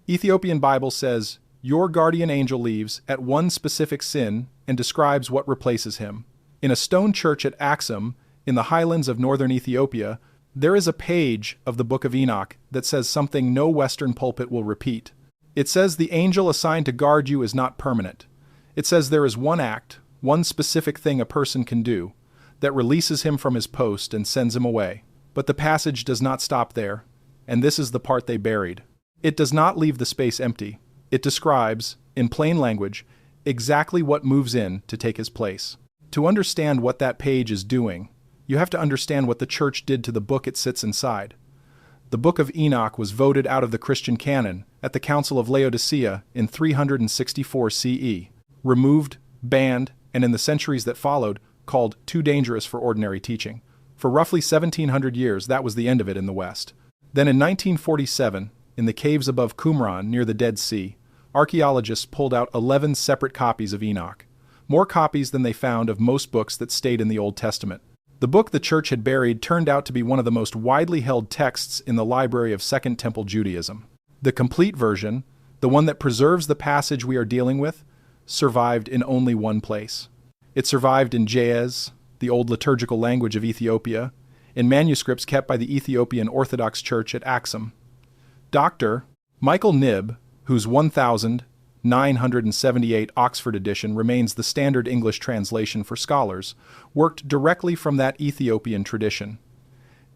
Ethiopian Bible says, "Your guardian angel leaves at one specific sin and describes what replaces him." In a stone church at Axum, in the highlands of northern Ethiopia, there is a page of the Book of Enoch that says something no Western pulpit will repeat. It says the angel assigned to guard you is not permanent. It says there is one act, one specific thing a person can do, that releases him from his post and sends him away. But the passage does not stop there, and this is the part they buried. It does not leave the space empty. It describes, in plain language, exactly what moves in to take his place. To understand what that page is doing, you have to understand what the church did to the book it sits inside. The Book of Enoch was voted out of the Christian canon at the Council of Laodicea in 364 CE, removed, banned, and in the centuries that followed, called too dangerous for ordinary teaching. For roughly 1700 years, that was the end of it in the West. Then in 1947, in the caves above Qumran near the Dead Sea, archaeologists pulled out 11 separate copies of Enoch, more copies than they found of most books that stayed in the Old Testament. The book the church had buried turned out to be one of the most widely held texts in the library of Second Temple Judaism. The complete version, the one that preserves the passage we are dealing with, survived in only one place. It survived in Ge'ez, the old liturgical language of Ethiopia, in manuscripts kept by the Ethiopian Orthodox Church at Axum. Dr. Michael Knibb, whose 1978 Oxford edition remains the standard English translation for scholars, worked directly from that Ethiopian tradition.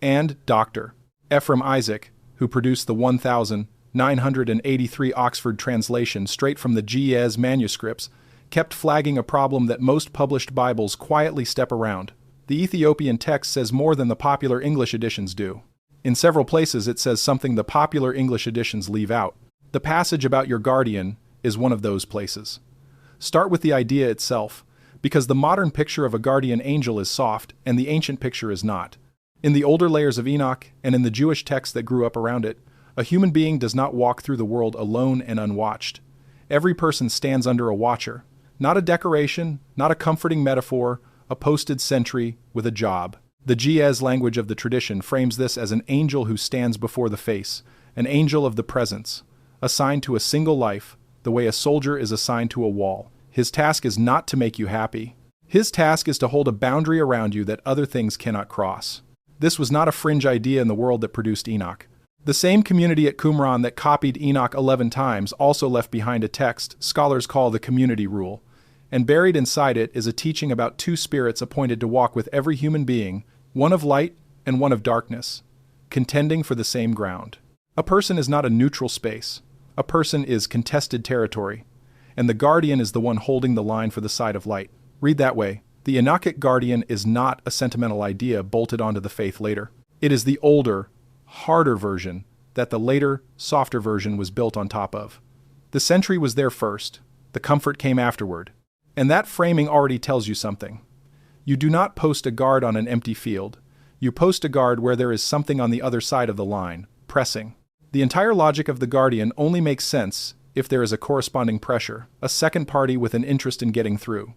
And Dr. Ephraim Isaac, who produced the 1983 Oxford translation straight from the Ge'ez manuscripts, kept flagging a problem that most published Bibles quietly step around. The Ethiopian text says more than the popular English editions do. In several places it says something the popular English editions leave out. The passage about your guardian is one of those places. Start with the idea itself, because the modern picture of a guardian angel is soft and the ancient picture is not. In the older layers of Enoch and in the Jewish texts that grew up around it, a human being does not walk through the world alone and unwatched. Every person stands under a watcher. Not a decoration, not a comforting metaphor, a posted sentry with a job. The Ge'ez language of the tradition frames this as an angel who stands before the face, an angel of the presence, assigned to a single life, the way a soldier is assigned to a wall. His task is not to make you happy. His task is to hold a boundary around you that other things cannot cross. This was not a fringe idea in the world that produced Enoch. The same community at Qumran that copied Enoch 11 times also left behind a text scholars call the community rule, and buried inside it is a teaching about two spirits appointed to walk with every human being, one of light and one of darkness, contending for the same ground. A person is not a neutral space. A person is contested territory, and the guardian is the one holding the line for the side of light. Read that way. The Enochic guardian is not a sentimental idea bolted onto the faith later. It is the older, harder version that the later, softer version was built on top of. The sentry was there first. The comfort came afterward. And that framing already tells you something. You do not post a guard on an empty field. You post a guard where there is something on the other side of the line, pressing. The entire logic of the guardian only makes sense if there is a corresponding pressure, a second party with an interest in getting through.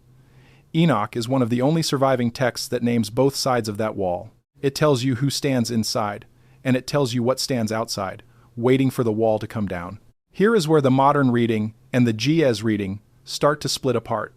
Enoch is one of the only surviving texts that names both sides of that wall. It tells you who stands inside, and it tells you what stands outside, waiting for the wall to come down. Here is where the modern reading and the Ge'ez reading start to split apart.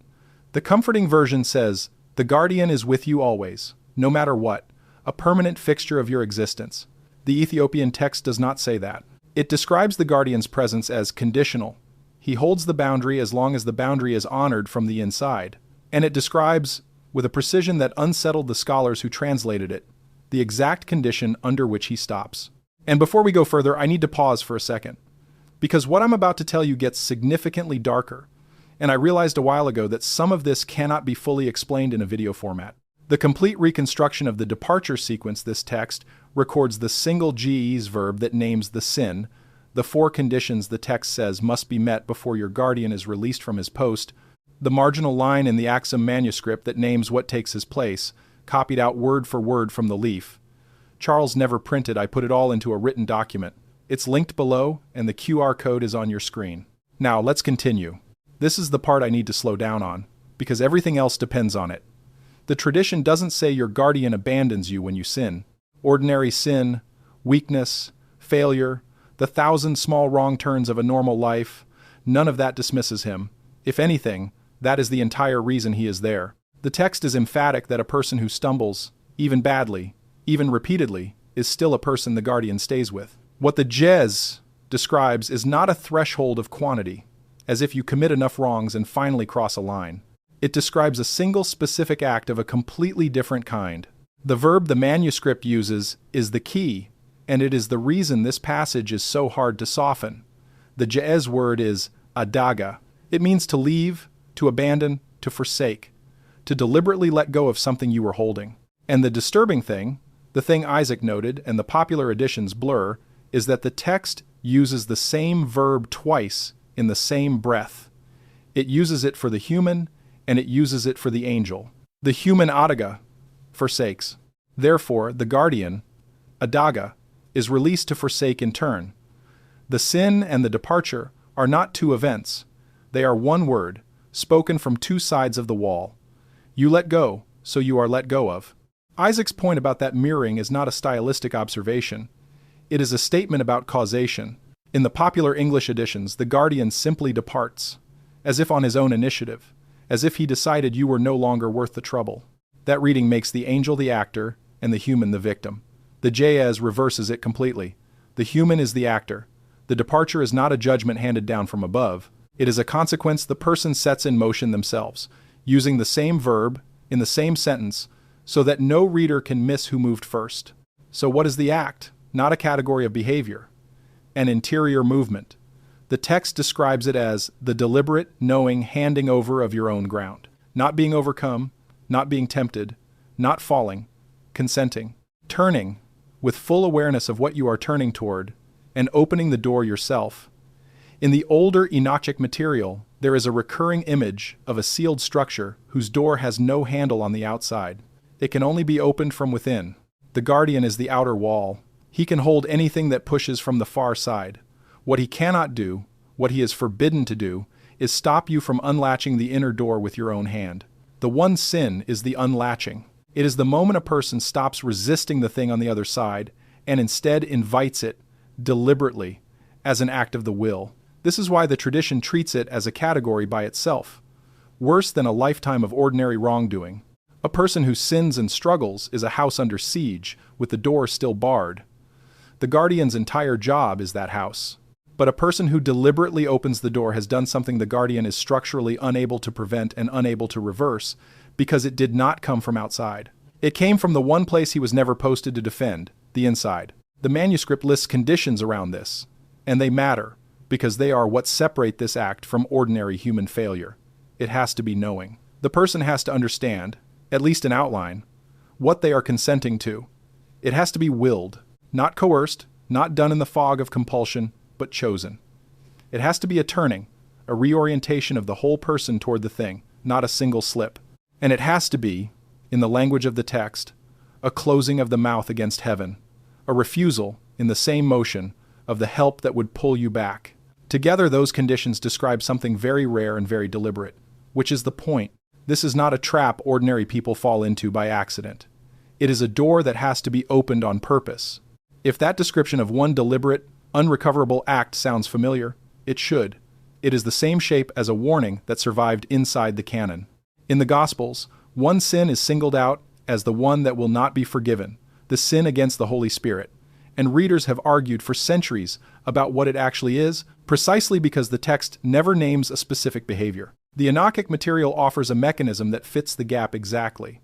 The comforting version says, "The guardian is with you always, no matter what, a permanent fixture of your existence." The Ethiopian text does not say that. It describes the guardian's presence as conditional. He holds the boundary as long as the boundary is honored from the inside. And it describes, with a precision that unsettled the scholars who translated it, the exact condition under which he stops. And before we go further, I need to pause for a second, because what I'm about to tell you gets significantly darker. And I realized a while ago that some of this cannot be fully explained in a video format. The complete reconstruction of the departure sequence this text records the single Ge'ez verb that names the sin, the four conditions the text says must be met before your guardian is released from his post, the marginal line in the Axum manuscript that names what takes his place, copied out word for word from the leaf. Charles never printed, I put it all into a written document. It's linked below, and the QR code is on your screen. Now, let's continue. This is the part I need to slow down on, because everything else depends on it. The tradition doesn't say your guardian abandons you when you sin. Ordinary sin, weakness, failure, The 1,000 small wrong turns of a normal life, none of that dismisses him. If anything, that is the entire reason he is there. The text is emphatic that a person who stumbles, even badly, even repeatedly, is still a person the guardian stays with. What the Jez describes is not a threshold of quantity, as if you commit enough wrongs and finally cross a line. It describes a single specific act of a completely different kind. The verb the manuscript uses is the key, and it is the reason this passage is so hard to soften. The Jez word is adaga. It means to leave, to abandon, to forsake, to deliberately let go of something you were holding. And the disturbing thing, the thing Isaac noted and the popular editions blur, is that the text uses the same verb twice in the same breath. It uses it for the human, and it uses it for the angel. The human adaga forsakes. Therefore, the guardian, adaga, is released to forsake in turn. The sin and the departure are not two events. They are one word, spoken from two sides of the wall. You let go, so you are let go of. Isaac's point about that mirroring is not a stylistic observation. It is a statement about causation. In the popular English editions, the guardian simply departs, as if on his own initiative, as if he decided you were no longer worth the trouble. That reading makes the angel the actor and the human the victim. The Jez reverses it completely. The human is the actor. The departure is not a judgment handed down from above. It is a consequence the person sets in motion themselves, using the same verb in the same sentence, so that no reader can miss who moved first. So what is the act? Not a category of behavior. An interior movement. The text describes it as the deliberate, knowing handing over of your own ground. Not being overcome, not being tempted, not falling, consenting. Turning, with full awareness of what you are turning toward, and opening the door yourself. In the older Enochic material, there is a recurring image of a sealed structure whose door has no handle on the outside. It can only be opened from within. The guardian is the outer wall. He can hold anything that pushes from the far side. What he cannot do, what he is forbidden to do, is stop you from unlatching the inner door with your own hand. The one sin is the unlatching. It is the moment a person stops resisting the thing on the other side and instead invites it, deliberately, as an act of the will. This is why the tradition treats it as a category by itself, worse than a lifetime of ordinary wrongdoing. A person who sins and struggles is a house under siege, with the door still barred. The guardian's entire job is that house. But a person who deliberately opens the door has done something the guardian is structurally unable to prevent and unable to reverse, because it did not come from outside. It came from the one place he was never posted to defend, the inside. The manuscript lists conditions around this, and they matter, because they are what separate this act from ordinary human failure. It has to be knowing. The person has to understand, at least in outline, what they are consenting to. It has to be willed, not coerced, not done in the fog of compulsion, but chosen. It has to be a turning, a reorientation of the whole person toward the thing, not a single slip. And it has to be, in the language of the text, a closing of the mouth against heaven, a refusal, in the same motion, of the help that would pull you back. Together those conditions describe something very rare and very deliberate, which is the point. This is not a trap ordinary people fall into by accident. It is a door that has to be opened on purpose. If that description of one deliberate, unrecoverable act sounds familiar, it should. It is the same shape as a warning that survived inside the canon. In the Gospels, one sin is singled out as the one that will not be forgiven, the sin against the Holy Spirit, and readers have argued for centuries about what it actually is, precisely because the text never names a specific behavior. The Enochic material offers a mechanism that fits the gap exactly.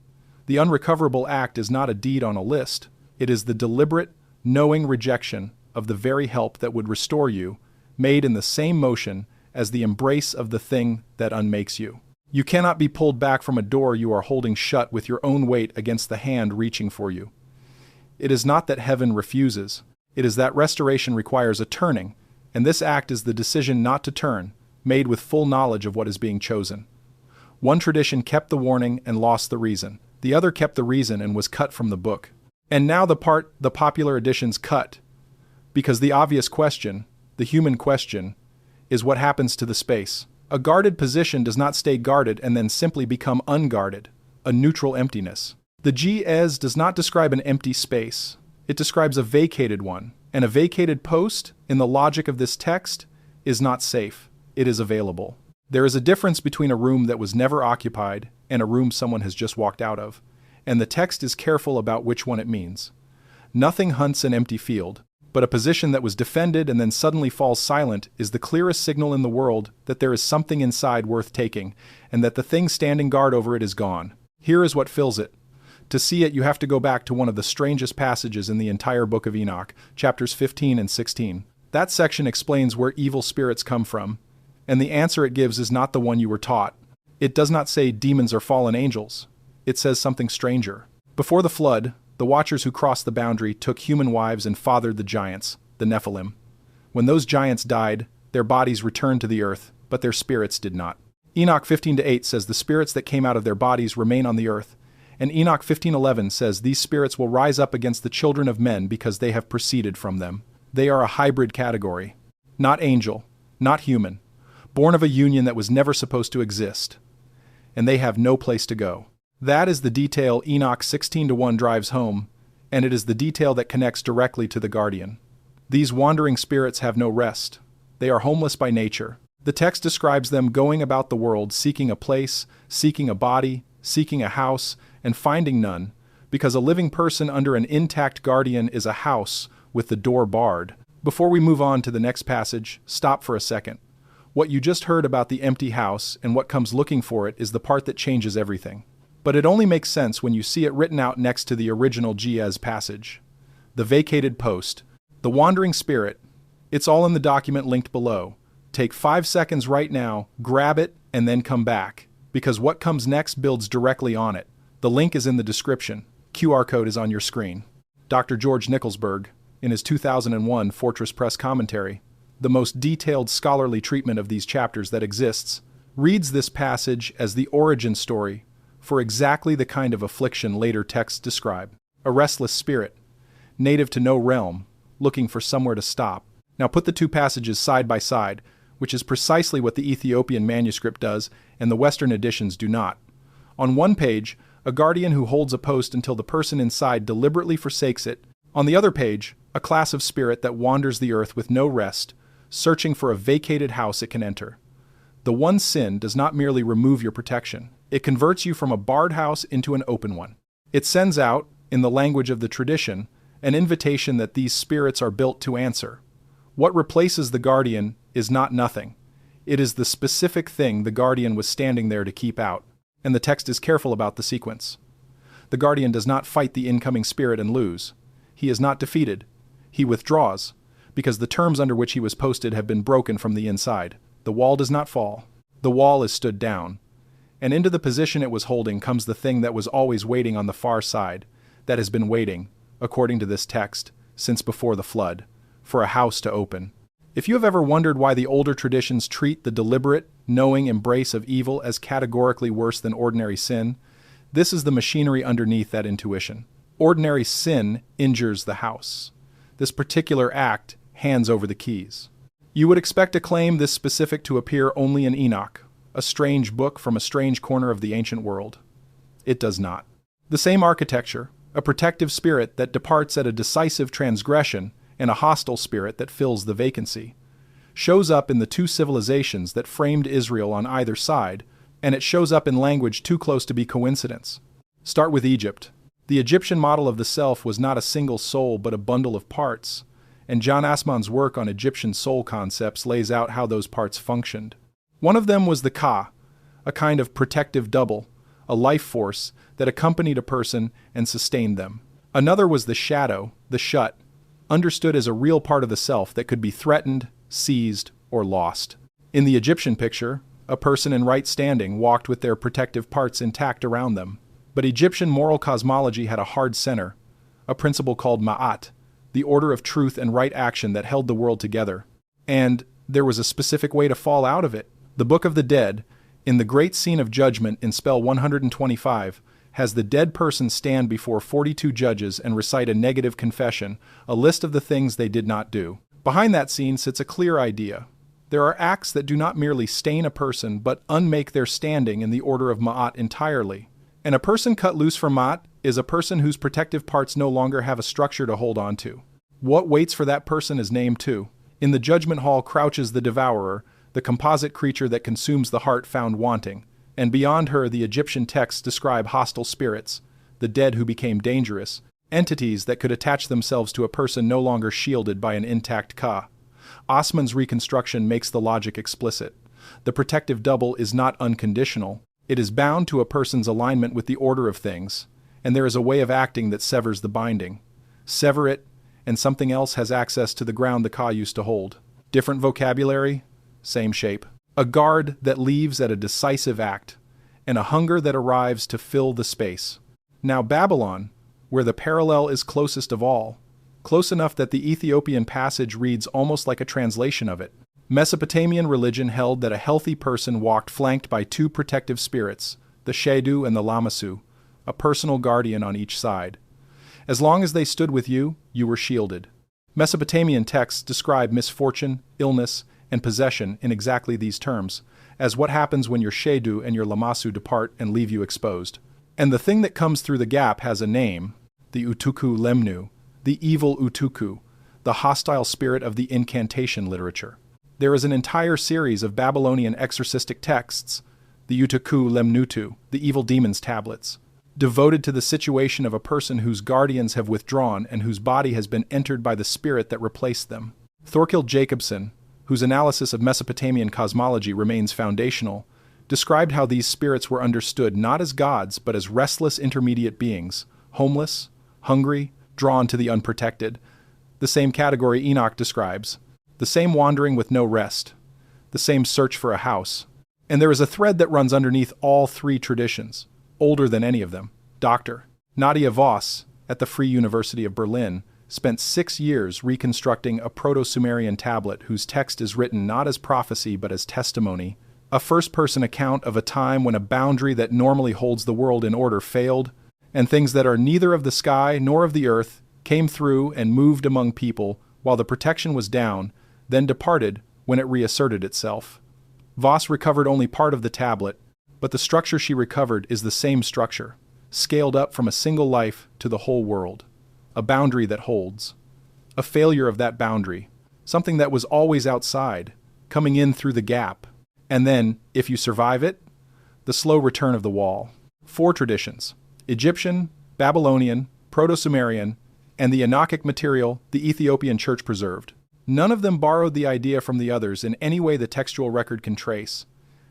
The unrecoverable act is not a deed on a list. It is the deliberate, knowing rejection of the very help that would restore you, made in the same motion as the embrace of the thing that unmakes you. You cannot be pulled back from a door you are holding shut with your own weight against the hand reaching for you. It is not that heaven refuses. It is that restoration requires a turning, and this act is the decision not to turn, made with full knowledge of what is being chosen. One tradition kept the warning and lost the reason. The other kept the reason and was cut from the book. And now the part the popular editions cut, because the obvious question, the human question, is what happens to the space. A guarded position does not stay guarded and then simply become unguarded, a neutral emptiness. The Jez does not describe an empty space. It describes a vacated one, And a vacated post, in the logic of this text, is not safe. It is available. There is a difference between a room that was never occupied and a room someone has just walked out of, and the text is careful about which one it means. Nothing hunts an empty field, but a position that was defended and then suddenly falls silent is the clearest signal in the world that there is something inside worth taking, and that the thing standing guard over it is gone. Here is what fills it. To see it, you have to go back to one of the strangest passages in the entire Book of Enoch, chapters 15 and 16. That section explains where evil spirits come from, and the answer it gives is not the one you were taught. It does not say demons or fallen angels. It says something stranger. Before the flood, the watchers who crossed the boundary took human wives and fathered the giants, the Nephilim. When those giants died, their bodies returned to the earth, but their spirits did not. Enoch 15:8 says the spirits that came out of their bodies remain on the earth, and Enoch 15:11 says these spirits will rise up against the children of men because they have proceeded from them. They are a hybrid category. Not angel, not human, born of a union that was never supposed to exist. And they have no place to go. That is the detail Enoch 16:1 drives home, and it is the detail that connects directly to the guardian. These wandering spirits have no rest. They are homeless by nature. The text describes them going about the world seeking a place, seeking a body, seeking a house, and finding none, because a living person under an intact guardian is a house with the door barred. Before we move on to the next passage, stop for a second. What you just heard about the empty house and what comes looking for it is the part that changes everything. But it only makes sense when you see it written out next to the original Ge'ez passage. The vacated post, the wandering spirit, it's all in the document linked below. Take 5 seconds right now, grab it, and then come back, because what comes next builds directly on it. The link is in the description. QR code is on your screen. Dr. George Nicholsberg, in his 2001 Fortress Press commentary, the most detailed scholarly treatment of these chapters that exists, reads this passage as the origin story for exactly the kind of affliction later texts describe. A restless spirit, native to no realm, looking for somewhere to stop. Now put the two passages side by side, which is precisely what the Ethiopian manuscript does and the Western editions do not. On one page, a guardian who holds a post until the person inside deliberately forsakes it. On the other page, a class of spirit that wanders the earth with no rest, searching for a vacated house it can enter. The one sin does not merely remove your protection. It converts you from a barred house into an open one. It sends out, in the language of the tradition, an invitation that these spirits are built to answer. What replaces the guardian is not nothing. It is the specific thing the guardian was standing there to keep out. And the text is careful about the sequence. The guardian does not fight the incoming spirit and lose. He is not defeated. He withdraws, because the terms under which he was posted have been broken from the inside. The wall does not fall. The wall is stood down. And into the position it was holding comes the thing that was always waiting on the far side, that has been waiting, according to this text, since before the flood, for a house to open. If you have ever wondered why the older traditions treat the deliberate, knowing embrace of evil as categorically worse than ordinary sin, this is the machinery underneath that intuition. Ordinary sin injures the house. This particular act hands over the keys. You would expect a claim this specific to appear only in Enoch, a strange book from a strange corner of the ancient world. It does not. The same architecture, a protective spirit that departs at a decisive transgression, and a hostile spirit that fills the vacancy, shows up in the two civilizations that framed Israel on either side, and it shows up in language too close to be coincidence. Start with Egypt. The Egyptian model of the self was not a single soul but a bundle of parts, and John Assmann's work on Egyptian soul concepts lays out how those parts functioned. One of them was the Ka, a kind of protective double, a life force that accompanied a person and sustained them. Another was the shadow, the shut, understood as a real part of the self that could be threatened, seized, or lost. In the Egyptian picture, a person in right standing walked with their protective parts intact around them. But Egyptian moral cosmology had a hard center, a principle called Ma'at, the order of truth and right action that held the world together. And there was a specific way to fall out of it. The Book of the Dead, in the great scene of judgment in spell 125, has the dead person stand before 42 judges and recite a negative confession, a list of the things they did not do. Behind that scene sits a clear idea. There are acts that do not merely stain a person, but unmake their standing in the order of Ma'at entirely. And a person cut loose from Ma'at is a person whose protective parts no longer have a structure to hold on to. What waits for that person is named too. In the judgment hall crouches the devourer, the composite creature that consumes the heart found wanting, and beyond her the Egyptian texts describe hostile spirits, the dead who became dangerous, entities that could attach themselves to a person no longer shielded by an intact ka. Osman's reconstruction makes the logic explicit. The protective double is not unconditional. It is bound to a person's alignment with the order of things, and there is a way of acting that severs the binding. Sever it, and something else has access to the ground the ka used to hold. Different vocabulary, same shape. A guard that leaves at a decisive act, and a hunger that arrives to fill the space. Now Babylon, where the parallel is closest of all, close enough that the Ethiopian passage reads almost like a translation of it. Mesopotamian religion held that a healthy person walked flanked by two protective spirits, the Shedu and the Lamassu, a personal guardian on each side. As long as they stood with you, you were shielded. Mesopotamian texts describe misfortune, illness, and possession in exactly these terms, as what happens when your Shedu and your Lamassu depart and leave you exposed. And the thing that comes through the gap has a name, the Utuku Lemnu, the evil Utuku, the hostile spirit of the incantation literature. There is an entire series of Babylonian exorcistic texts, the Utuku Lemnutu, the evil demon's tablets, devoted to the situation of a person whose guardians have withdrawn and whose body has been entered by the spirit that replaced them. Thorkild Jacobson, whose analysis of Mesopotamian cosmology remains foundational, described how these spirits were understood not as gods but as restless intermediate beings, homeless, hungry, drawn to the unprotected. The same category Enoch describes, the same wandering with no rest, the same search for a house. And there is a thread that runs underneath all three traditions, older than any of them. Dr. Nadia Voss, at the Free University of Berlin, spent 6 years reconstructing a Proto-Sumerian tablet whose text is written not as prophecy but as testimony, a first-person account of a time when a boundary that normally holds the world in order failed, and things that are neither of the sky nor of the earth came through and moved among people while the protection was down, then departed when it reasserted itself. Voss recovered only part of the tablet, but the structure she recovered is the same structure, scaled up from a single life to the whole world. A boundary that holds. A failure of that boundary. Something that was always outside, coming in through the gap. And then, if you survive it, the slow return of the wall. 4 traditions: Egyptian, Babylonian, Proto-Sumerian, and the Enochic material the Ethiopian church preserved. None of them borrowed the idea from the others in any way the textual record can trace,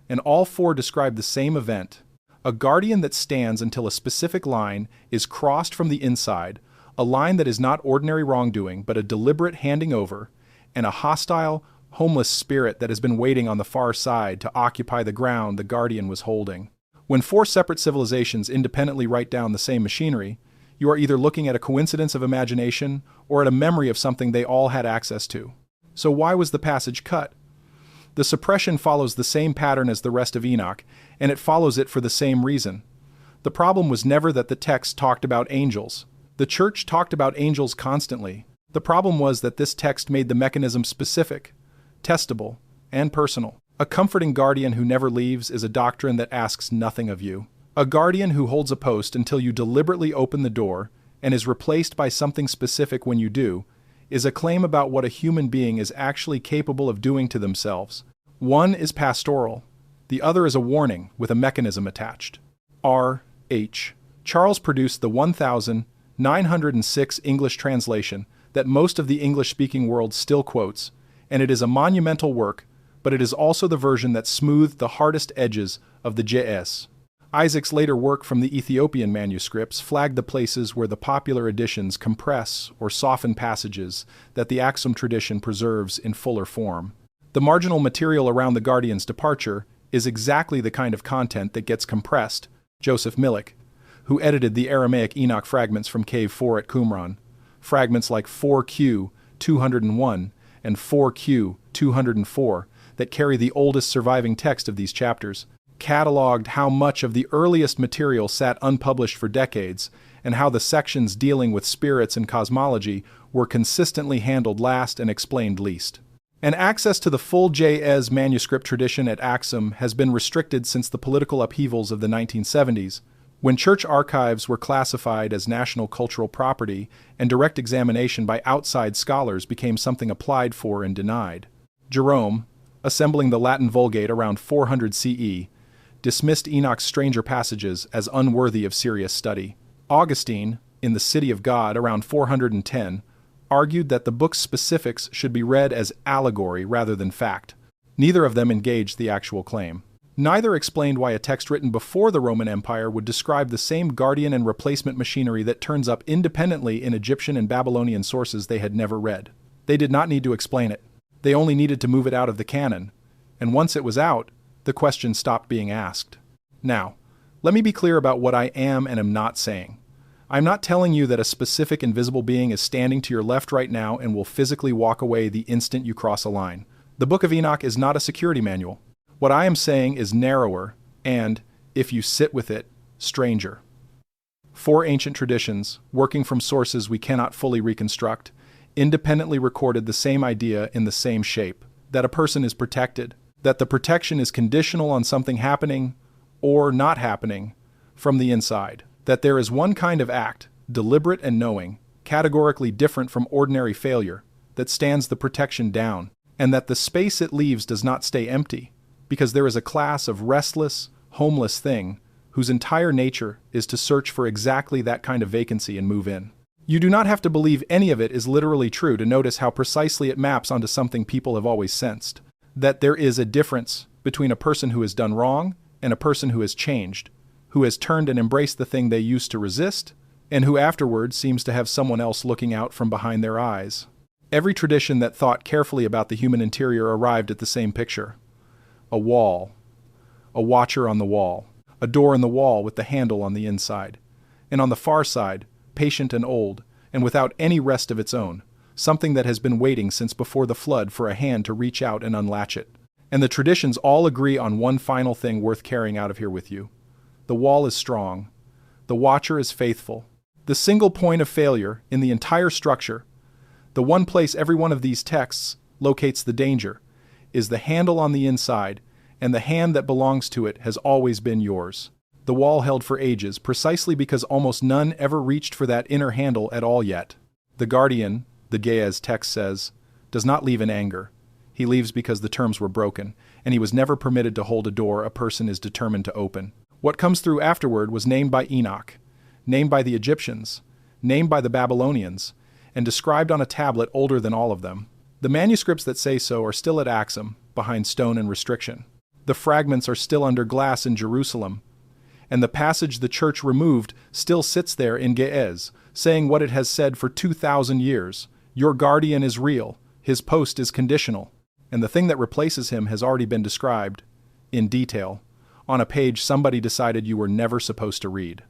and all 4 describe the same event: a guardian that stands until a specific line is crossed from the inside, a line that is not ordinary wrongdoing but a deliberate handing over, and a hostile, homeless spirit that has been waiting on the far side to occupy the ground the guardian was holding. When 4 separate civilizations independently write down the same machinery, you are either looking at a coincidence of imagination or at a memory of something they all had access to. So why was the passage cut? The suppression follows the same pattern as the rest of Enoch, and it follows it for the same reason. The problem was never that the text talked about angels. The church talked about angels constantly. The problem was that this text made the mechanism specific, testable, and personal. A comforting guardian who never leaves is a doctrine that asks nothing of you. A guardian who holds a post until you deliberately open the door and is replaced by something specific when you do is a claim about what a human being is actually capable of doing to themselves. One is pastoral, the other is a warning with a mechanism attached. R.H. Charles produced the 1906 English translation that most of the English-speaking world still quotes, and it is a monumental work, but it is also the version that smoothed the hardest edges of the JS. Isaac's later work from the Ethiopian manuscripts flagged the places where the popular editions compress or soften passages that the Aksum tradition preserves in fuller form. The marginal material around the guardian's departure is exactly the kind of content that gets compressed. Joseph Millick, who edited the Aramaic Enoch fragments from Cave 4 at Qumran, fragments like 4Q 201 and 4Q 204 that carry the oldest surviving text of these chapters, cataloged how much of the earliest material sat unpublished for decades and how the sections dealing with spirits and cosmology were consistently handled last and explained least. And access to the full JS manuscript tradition at Aksum has been restricted since the political upheavals of the 1970s, When church archives were classified as national cultural property and direct examination by outside scholars became something applied for and denied. Jerome, assembling the Latin Vulgate around 400 CE, dismissed Enoch's stranger passages as unworthy of serious study. Augustine, in the City of God around 410, argued that the book's specifics should be read as allegory rather than fact. Neither of them engaged the actual claim. Neither explained why a text written before the Roman Empire would describe the same guardian and replacement machinery that turns up independently in Egyptian and Babylonian sources they had never read. They did not need to explain it. They only needed to move it out of the canon, and once it was out, the question stopped being asked. Now, let me be clear about what I am and am not saying. I'm not telling you that a specific invisible being is standing to your left right now and will physically walk away the instant you cross a line. The Book of Enoch is not a security manual. What I am saying is narrower and, if you sit with it, stranger. 4 ancient traditions, working from sources we cannot fully reconstruct, independently recorded the same idea in the same shape, that a person is protected, that the protection is conditional on something happening or not happening from the inside, that there is one kind of act, deliberate and knowing, categorically different from ordinary failure, that stands the protection down, and that the space it leaves does not stay empty, because there is a class of restless, homeless thing whose entire nature is to search for exactly that kind of vacancy and move in. You do not have to believe any of it is literally true to notice how precisely it maps onto something people have always sensed, that there is a difference between a person who has done wrong and a person who has changed, who has turned and embraced the thing they used to resist, and who afterwards seems to have someone else looking out from behind their eyes. Every tradition that thought carefully about the human interior arrived at the same picture. A wall, a watcher on the wall, a door in the wall with the handle on the inside, and on the far side, patient and old, and without any rest of its own, something that has been waiting since before the flood for a hand to reach out and unlatch it. And the traditions all agree on one final thing worth carrying out of here with you. The wall is strong. The watcher is faithful. The single point of failure in the entire structure, the one place every one of these texts locates the danger, is the handle on the inside, and the hand that belongs to it has always been yours. The wall held for ages, precisely because almost none ever reached for that inner handle at all yet. The guardian, the Ge'ez text says, does not leave in anger. He leaves because the terms were broken, and he was never permitted to hold a door a person is determined to open. What comes through afterward was named by Enoch, named by the Egyptians, named by the Babylonians, and described on a tablet older than all of them. The manuscripts that say so are still at Axum, behind stone and restriction. The fragments are still under glass in Jerusalem, and the passage the church removed still sits there in Ge'ez, saying what it has said for 2,000 years. Your guardian is real, his post is conditional, and the thing that replaces him has already been described, in detail, on a page somebody decided you were never supposed to read.